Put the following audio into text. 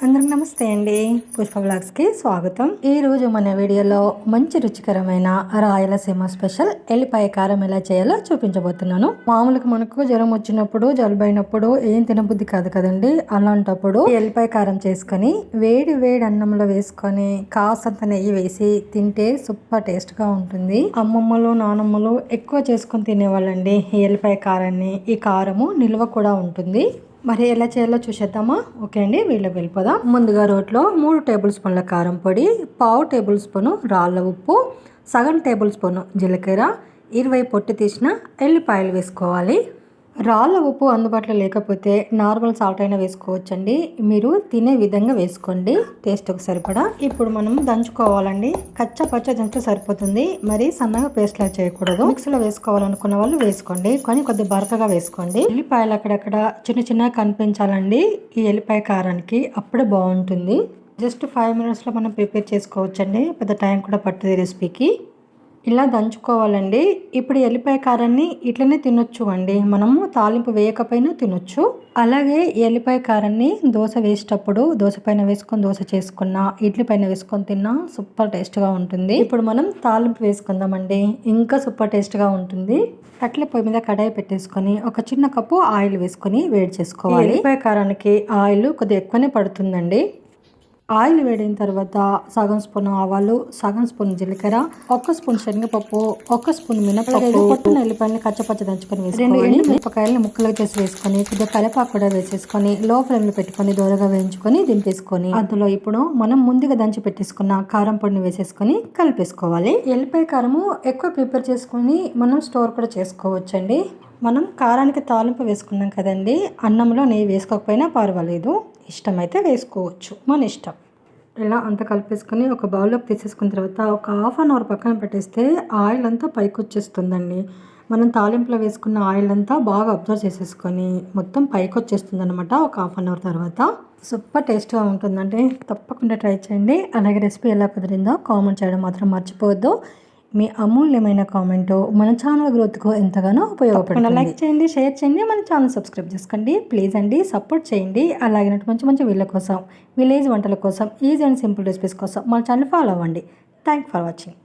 అందరికి నమస్తే అండి. పుష్ప బ్లాగ్స్కి స్వాగతం. ఈ రోజు మన వీడియోలో మంచి రుచికరమైన రాయలసీమ స్పెషల్ ఎల్లిపాయ కారం ఎలా చేయాలో చూపించబోతున్నాను. మామూలుగా మనకు జ్వరం వచ్చినప్పుడు జలుబు అయినప్పుడు ఏం తినబుద్ధి కాదు కదండి. అలాంటప్పుడు ఎల్లిపాయ కారం చేసుకొని వేడి వేడి అన్నంలో వేసుకొని కాసంత నెయ్యి వేసి తింటే సూపర్ టేస్ట్ గా ఉంటుంది. అమ్మమ్మలు నానమ్మలు ఎక్కువ చేసుకొని తినేవాళ్ళండి ఈ ఎల్లిపాయ కారాన్ని. ఈ కారము నిల్వ కూడా ఉంటుంది. మరి ఎలా చేయాలో చూసేద్దామా? ఓకే అండి, వీళ్ళకి వెళ్ళిపోదాం. ముందుగా రోట్లో 3 టేబుల్ స్పూన్ల కారం పొడి, పావు టేబుల్ స్పూను రాళ్ళ ఉప్పు, సగం టేబుల్ స్పూను జీలకర్ర, 20 పొట్టు తీసిన ఎల్లిపాయలు వేసుకోవాలి. రాళ్ళ ఉప్పు అందుబాటులో లేకపోతే నార్మల్ సాల్ట్ అయినా వేసుకోవచ్చండి. మీరు తినే విధంగా వేసుకోండి, టేస్ట్కి సరిపడా. ఇప్పుడు మనం దంచుకోవాలండి. కచ్చా పచ్చ దంచితే సరిపోతుంది, మరి సన్నగా పేస్ట్లా చేయకూడదు. మిక్సీలో వేసుకోవాలనుకున్న వాళ్ళు వేసుకోండి, కానీ కొద్దిగా బరకగా వేసుకోండి. ఎల్లిపాయలు అక్కడక్కడ చిన్న చిన్నగా కనిపించాలండి ఈ ఎల్లిపాయ కారానికి, అప్పుడే బాగుంటుంది. జస్ట్ 5 మినిట్స్లో మనం ప్రిపేర్ చేసుకోవచ్చండి, పెద్ద టైం కూడా పడుతుంది రెసిపీకి. ఇలా దంచుకోవాలండి. ఇప్పుడు ఎల్లిపాయ కారాన్ని ఇట్లనే తినొచ్చు అండి, మనము తాలింపు వేయకపోయినా తినొచ్చు. అలాగే ఎల్లిపాయ కారాన్ని దోశ వేసేటప్పుడు దోశ పైన వేసుకొని దోశ చేసుకున్న, ఇడ్లీ పైన వేసుకొని తిన్నా సూపర్ టేస్ట్గా ఉంటుంది. ఇప్పుడు మనం తాలింపు వేసుకుందామండి, ఇంకా సూపర్ టేస్ట్గా ఉంటుంది. కట్ల పొయ్యి మీద కడాయి పెట్టేసుకొని ఒక చిన్న కప్పు ఆయిల్ వేసుకొని వేడి చేసుకోవాలి. ఎల్లిపాయ కారానికి ఆయిల్ కొద్దిగా ఎక్కువనే పడుతుందండి. ఆయిల్ వేడిన తర్వాత సగం స్పూన్ ఆవాలు, సగం స్పూన్ జీలకర్ర, 1 స్పూన్ శనగపప్పు, 1 స్పూన్ మినపప్పు, పొట్టున ఎల్లిపాయలని కచ్చపచ్చ దంచుకొని వేసుకొని, 2 మిరపకాయలని ముక్కలుగా చేసి వేసుకొని, కొద్దిగా కరివేపాకు కూడా వేసేసుకొని లో ఫ్లేమ్ లో పెట్టుకొని దూరగా వేయించుకొని దింపేసుకొని, అందులో ఇప్పుడు మనం ముందుగా దంచి పెట్టేసుకున్న కారం పొడిని వేసేసుకొని కలిపేసుకోవాలి. ఎల్లిపాయ కారము ఎక్కువ ప్రిపేర్ చేసుకొని మనం స్టోర్ కూడా చేసుకోవచ్చండి. మనం కారానికి తాలింపు వేసుకున్నాం కదండి, అన్నంలో నెయ్యి వేసుకోకపోయినా పర్వాలేదు, ఇష్టమైతే వేసుకోవచ్చు, మన ఇష్టం. ఇలా అంతా కలిపేసుకొని ఒక బౌల్లోకి తీసేసుకున్న తర్వాత ఒక హాఫ్ అన్ అవర్ పక్కన పెట్టేస్తే ఆయిల్ అంతా పైకి వచ్చేస్తుందండి. మనం తాలింపులో వేసుకున్న ఆయిల్ అంతా బాగా అబ్జర్వ్ చేసేసుకొని మొత్తం పైకి వచ్చేస్తుంది అనమాట ఒక హాఫ్ అన్ అవర్ తర్వాత. సూపర్ టేస్ట్గా ఉంటుందండి, తప్పకుండా ట్రై చేయండి. అలాగే రెసిపీ ఎలా కుదిరిందో కామెంట్ చేయడం మాత్రం మర్చిపోవద్దు. మీ అమూల్యమైన కామెంట్ మన ఛానల్ గ్రోత్కు ఎంతగానో ఉపయోగపడుతుంది. లైక్ చేయండి, షేర్ చేయండి, మన ఛానల్ సబ్స్క్రైబ్ చేసుకోండి ప్లీజ్ అండి, సపోర్ట్ చేయండి. అలాగే మంచి మంచి వీళ్ళ కోసం, విలేజ్ వంటల కోసం, ఈజీ అండ్ సింపుల్ రెసిపీస్ కోసం మన ఛానల్ ఫాలో అవ్వండి. Thank for watching.